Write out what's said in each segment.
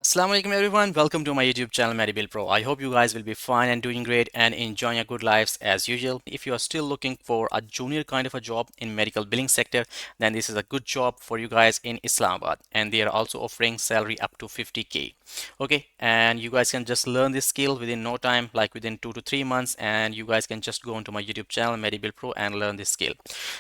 Assalamu alaikum everyone, welcome to my YouTube channel Medibil Pro. I hope you guys will be fine and doing great and enjoying your good lives as usual. If you are still looking for a junior kind of a job in medical billing sector, then this is a good job for you guys in Islamabad, and they are also offering salary up to 50k. Okay, and you guys can just learn this skill within no time, like within 2 to 3 months, and you guys can just go onto my YouTube channel Medibil Pro and learn this skill.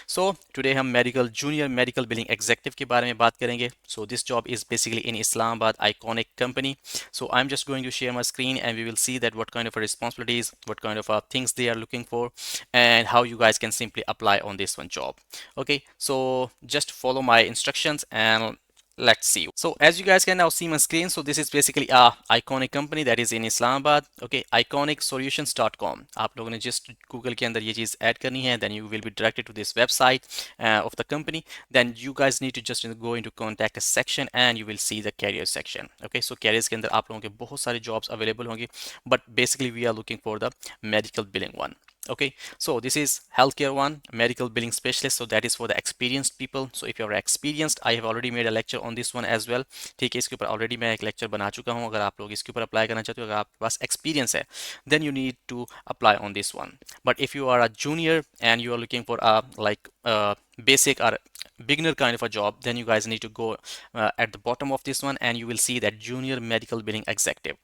So today हम medical junior medical billing executive के बारे में बात करेंगे. So this job is basically in Islamabad iconic company. So I'm just going to share my screen and we will see that what kind of responsibilities, what kind of things they are looking for, and how you guys can simply apply on this one job. Okay, so just follow my instructions and let's see. So as you guys can now see my screen, so this is basically a iconic company that is in Islamabad. Okay, iconicsolutions.com. आप लोगों ने just Google के अंदर ये चीज़ add करनी है, then you will be directed to this website of the company. Then you guys need to just go into contact us section and you will see the career section. Okay, so careers के अंदर आप लोगों के बहुत सारे jobs available होंगे, but basically we are looking for the medical billing one. Okay, so this is healthcare one, medical billing specialist, so that is for the experienced people. So if you are experienced, I have already made a lecture on this one as well. ठीक है, इसके ऊपर already मैं एक lecture बना चुका हूँ. अगर आप लोग इसके ऊपर अप्लाई करना चाहते हो, अगर आपके पास एक्सपीरियंस है, then you need to apply on this one. But if you are a junior and you are looking for a like basic or beginner kind of a job, then you guys need to go at the bottom of this one and you will see that junior medical billing executive.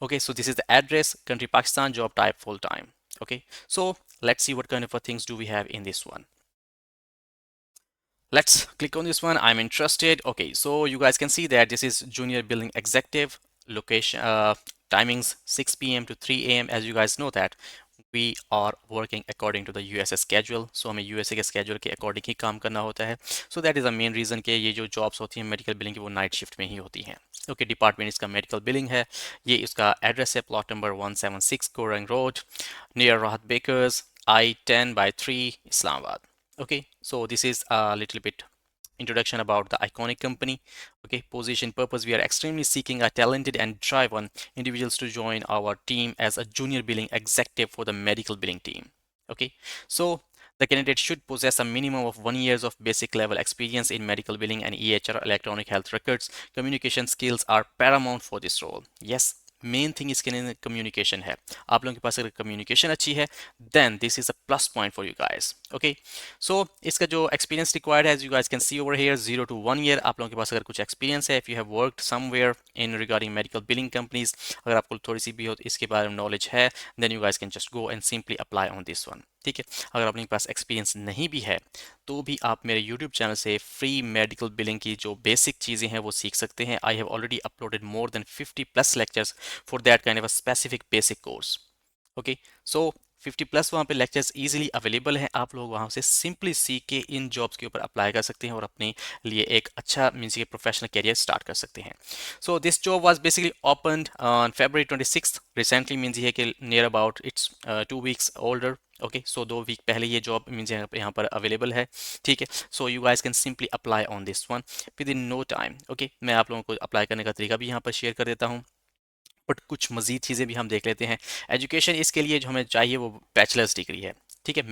Okay, so this is the address, country Pakistan, job type full time. Okay, so let's see what kind of things do we have in this one. Let's click on this one. I'm interested. Okay, so you guys can see that this is junior billing executive. Location timings 6 p.m. to 3 a.m. as you guys know that we are working according to the USA schedule. So हमें USA के schedule के according ही काम करना होता है. So that is the main reason कि ये जो jobs होती हैं medical billing की वो night shift में ही होती हैं. Okay, डिपार्टमेंट इसका मेडिकल बिलिंग है. ये इसका एड्रेस है plot number 176 Korang road near राहत bakers I10/3 Islamabad. Okay, so this is a little bit introduction about the iconic company. Okay, position purpose, we are extremely seeking a talented and driven individuals to join our team as a junior billing executive for the medical billing team. Okay, so the candidate should possess a minimum of 1 year of basic level experience in medical billing and EHR electronic health records. Communication skills are paramount for this role. Yes, main thing इसके लिए communication है. आप लोगों के पास अगर communication अच्छी है, then this is a plus point for you guys. Okay, so इसका जो एक्सपीरियंस रिक्वायर्ड है, as you guys can see over here, 0 to 1 year. आप लोगों के पास अगर कुछ एक्सपीरियंस है, if you have worked somewhere in regarding medical billing companies, अगर आपको थोड़ी सी भी इसके बारे में नॉलेज है, then you guys can just go and simply apply on this one. ठीक है, अगर आपके पास एक्सपीरियंस नहीं भी है तो भी आप मेरे यूट्यूब चैनल से फ्री मेडिकल बिलिंग की जो बेसिक चीज़ें हैं वो सीख सकते हैं. I have already uploaded more than 50+ lectures for that kind of a specific basic course. Okay, so 50+ वहाँ पे लेक्चर्स इजीली अवेलेबल हैं. आप लोग वहाँ से सिंपली सीख के इन जॉब्स के ऊपर अप्लाई कर सकते हैं और अपने लिए एक अच्छा मीन्स के प्रोफेशनल करियर स्टार्ट कर सकते हैं. So this job was basically opened on February 26. Recently means ये कि near about it's 2 weeks older. Okay, so 2 week पहले ये जॉब मीन्स यहाँ पर अवेलेबल है. ठीक है, so you guys can simply apply on this one within no time. Okay, मैं आप लोगों को अप्लाई करने का तरीका भी यहाँ पर शेयर कर देता हूँ, बट कुछ मज़ीद चीज़ें भी हम देख लेते हैं. एजुकेशन इसके लिए जो हमें चाहिए वो बैचलर्स डिग्री है. ठीक है,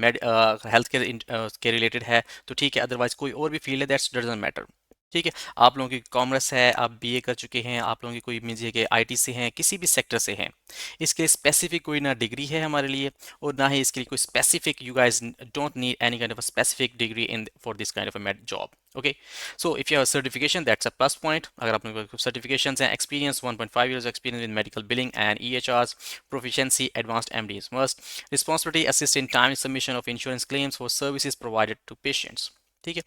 हेल्थ केयर के रिलेटेड है तो ठीक है, अदरवाइज कोई और भी फील्ड है दैट्स डजंट मैटर. ठीक है, आप लोगों की कॉमर्स है, आप बीए कर चुके हैं, आप लोगों की कोई मीजिए कि आईटी से हैं, किसी भी सेक्टर से हैं, इसके स्पेसिफिक कोई ना डिग्री है हमारे लिए और ना ही इसके लिए कोई specific, you guys don't need any kind of a specific degree in for this kind of a job. Okay, so if you have certification that's a plus point. अगर आपने सर्टिफिकेशंस हैं, experience 1.5 years experience in medical billing and EHRs, proficiency advanced MD is must. Responsibility assist in timely submission of insurance claims for services provided to patients. ठीक है,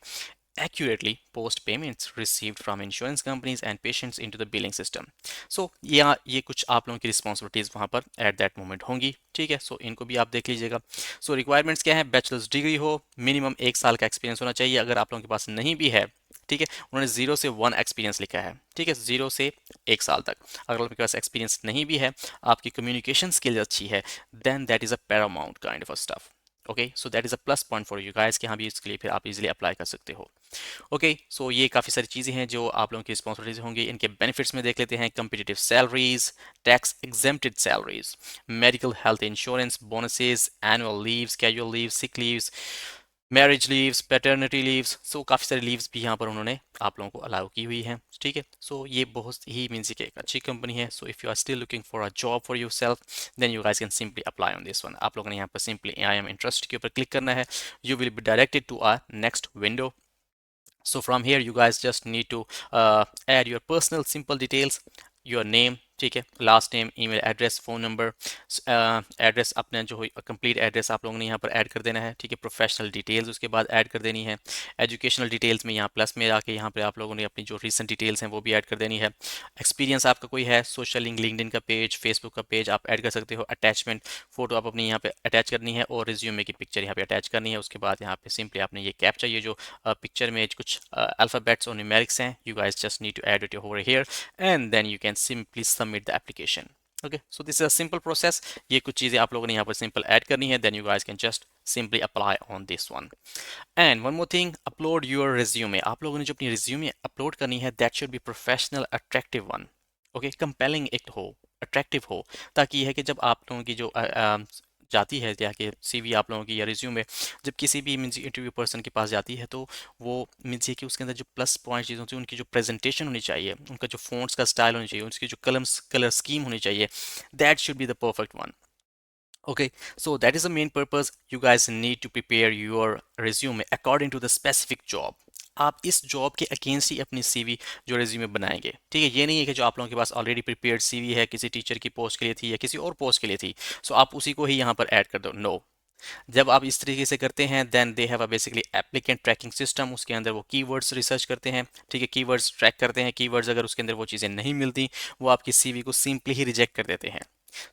accurately post payments received from insurance companies and patients into the billing system. So ये कुछ आप लोगों की responsibilities वहाँ पर at that moment होंगी. ठीक है, सो इनको भी आप देख लीजिएगा. सो रिक्वायरमेंट्स क्या है, बैचलर्स डिग्री हो, मिनिमम 1 साल का एक्सपीरियंस होना चाहिए. अगर आप लोगों के पास नहीं भी है, ठीक है, उन्होंने 0 से 1 एक्सपीरियंस लिखा है. ठीक है, 0 से 1 साल तक. अगर आपके पास एक्सपीरियंस नहीं भी है, आपकी कम्युनिकेशन स्किल अच्छी है, then that is a paramount kind of a stuff. Okay, so that is a plus point for you guys कि हाँ भी इसके लिए फिर आप इजीली अप्लाई कर सकते हो. ओके, सो ये काफ़ी सारी चीज़ें हैं जो आप लोगों की रिस्पॉन्सिबिलिटीज होंगी. इनके बेनिफिट्स में देख लेते हैं. Competitive salaries, tax exempted salaries, medical health insurance, bonuses, annual leaves, casual leaves, sick leaves, marriage leaves, paternity leaves, so काफ़ी सारी लीव्स भी यहाँ पर उन्होंने आप लोगों को अलाउ की हुई हैं, ठीक है। सो ये बहुत ही मीन्स कि एक अच्छी कंपनी है। So if you are still looking for a job for yourself, then you guys can simply apply on this one. आप लोगों ने यहाँ पर सिंपली आई एम इंटरेस्टेड के ऊपर क्लिक करना है। You will be directed to a next window. So from here you guys just need to add your personal simple details, your name, ठीक है, last name, email address, phone number, address अपना जो complete address आप लोगों ने यहाँ पर add कर देना है, ठीक है। प्रोफेशनल डिटेल्स उसके बाद ऐड कर देनी है। एजुकेशनल डिटेल्स में यहाँ प्लस में आके यहाँ पे आप लोगों ने अपनी जो रीसेंट डिटेल्स हैं वो भी ऐड कर देनी है। एक्सपीरियंस आपका कोई है, सोशल लिंक, लिंक्डइन का पेज, फेसबुक का पेज आप ऐड कर सकते हो। अटैचमेंट फ़ोटो आप अपनी यहाँ पे अटैच करनी है और रिज्यूमे की पिक्चर यहाँ पे अटैच करनी है। उसके बाद यहाँ पे सिंपली आपने ये कैप्चा, ये जो पिक्चर में कुछ अल्फ़ाबेट्स और न्यूमेरिक्स हैं, you guys just need to add it over here and then you can simply submit the application. Okay, so this is a simple process. ये कुछ चीज़ें आप लोगों ने यहाँ पर सिंपल ऐड करनी है, then you guys can just simply apply on this one. And one more thing, upload your resume. आप लोगों ने जो अपनी resume अपलोड करनी है, that should be professional, attractive one. Okay, compelling एक हो, अट्रैक्टिव हो, ताकि यह है कि जब आप लोगों की जो जाती है या कि सीवी आप लोगों की या रिज्यूमे जब किसी भी मीन्स इंटरव्यू पर्सन के पास जाती है, तो वो मीन्स ये कि उसके अंदर जो प्लस पॉइंट चीज़ होती है, उनकी जो प्रेजेंटेशन होनी चाहिए, उनका जो फ़ॉन्ट्स का स्टाइल होनी चाहिए, उसकी जो कलर स्कीम होनी चाहिए, that should be the perfect one. Okay, so that is the main purpose. You guys need to prepare your resume according to the specific job. आप इस जॉब के अगेंस्ट ही अपनी सीवी जो रेज्यूमे बनाएंगे, ठीक है। ये नहीं है कि जो आप लोगों के पास ऑलरेडी प्रिपेयर्ड सीवी है, किसी टीचर की पोस्ट के लिए थी या किसी और पोस्ट के लिए थी, सो आप उसी को ही यहाँ पर ऐड कर दो। नो, जब आप इस तरीके से करते हैं, then they have a basically applicant tracking system. उसके अंदर वो कीवर्ड्स रिसर्च करते हैं, ठीक है, कीवर्ड्स ट्रैक करते हैं। कीवर्ड्स अगर उसके अंदर वो चीज़ें नहीं मिलती, वो आपकी सीवी को सिंपली ही रिजेक्ट कर देते हैं।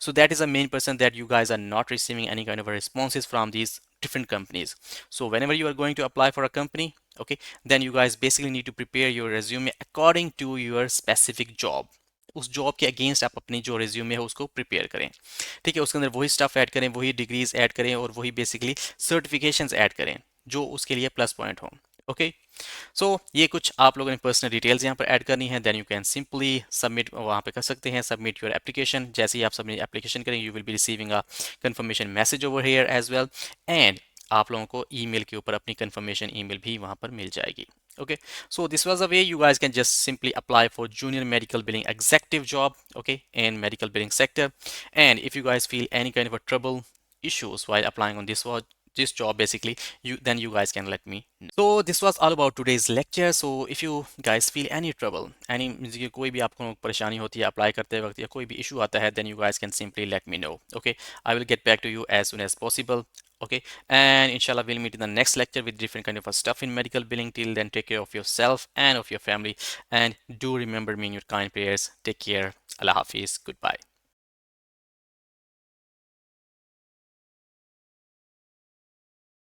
So that is the main person that you guys are not receiving any kind of responses from these different companies. So whenever you are going to apply for a company, okay, then you guys basically need to prepare your resume according to your specific job. उस job के against आप अपनी जो resume है उसको prepare करें, ठीक है। उसके अंदर वही स्टफ ऐड करें, वही डिग्रीज ऐड करें और वही बेसिकली सर्टिफिकेशंस ऐड करें जो उसके लिए प्लस पॉइंट हो। ओके, सो ये कुछ आप लोगों ने पर्सनल डिटेल्स यहाँ पर ऐड करनी है, then you can simply submit वहाँ पे कर सकते हैं, सबमिट योर एप्लीकेशन। जैसे ही आप सबमिट एप्लीकेशन करेंगे, you will be receiving a confirmation message over here as well, and आप लोगों को ईमेल के ऊपर अपनी कंफर्मेशन ईमेल भी वहाँ पर मिल जाएगी। Okay, so this was the way you guys can just simply apply for junior medical billing executive job, okay, in medical billing sector. And if you guys feel any kind of a trouble issues while applying on this job basically, you guys can let me know. So this was all about today's lecture. So if you guys feel any trouble, any means कि कोई भी आपको परेशानी होती है apply करते वक्त या कोई भी इशू आता है, then you guys can simply let me know. Okay, I will get back to you as soon as possible. Okay, and inshallah we'll meet in the next lecture with different kind of stuff in medical billing. Till then, take care of yourself and of your family, and do remember me in your kind prayers. Take care. Allah Hafiz. Goodbye.